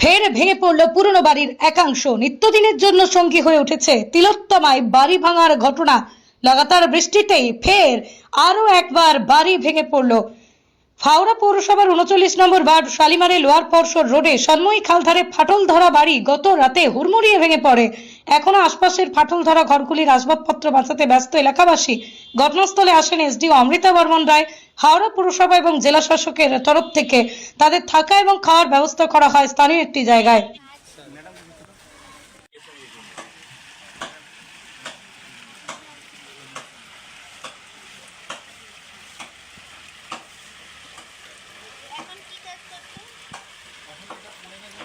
ফের ভেঙে পড়ল পুরনো বাড়ির একাংশ। নিত্যদিনের জন্য সঙ্গী হয়ে উঠেছে তিলোত্তমায় বাড়ি ভাঙার ঘটনা। লাগাতার বৃষ্টিতেই ফের আরো একবার বাড়ি ভেঙে পড়ল। হাওড়া পৌরসভার ৩৯ নম্বর ওয়ার্ড শালিমারে লোয়ার পরশর রোডে সন্ময়ী খালধারে ফাটল ধরা বাড়ি গত রাতে হুড়মুড়িয়ে ভেঙে পড়ে। এখনো আশপাশের ফাটল ধরা ঘরগুলির আসবাবপত্র বাঁচাতে ব্যস্ত এলাকাবাসী। ঘটনাস্থলে আসেন এসডিও অমৃতা বর্মন রায়। হাওড়া পুরসভা এবং জেলা শাসকের তরফ থেকে তাদের থাকা এবং খাওয়ার ব্যবস্থা করা হয় স্থানীয় একটি জায়গায়। এখন কি কাজ করছো? কোনটা করে নেবে?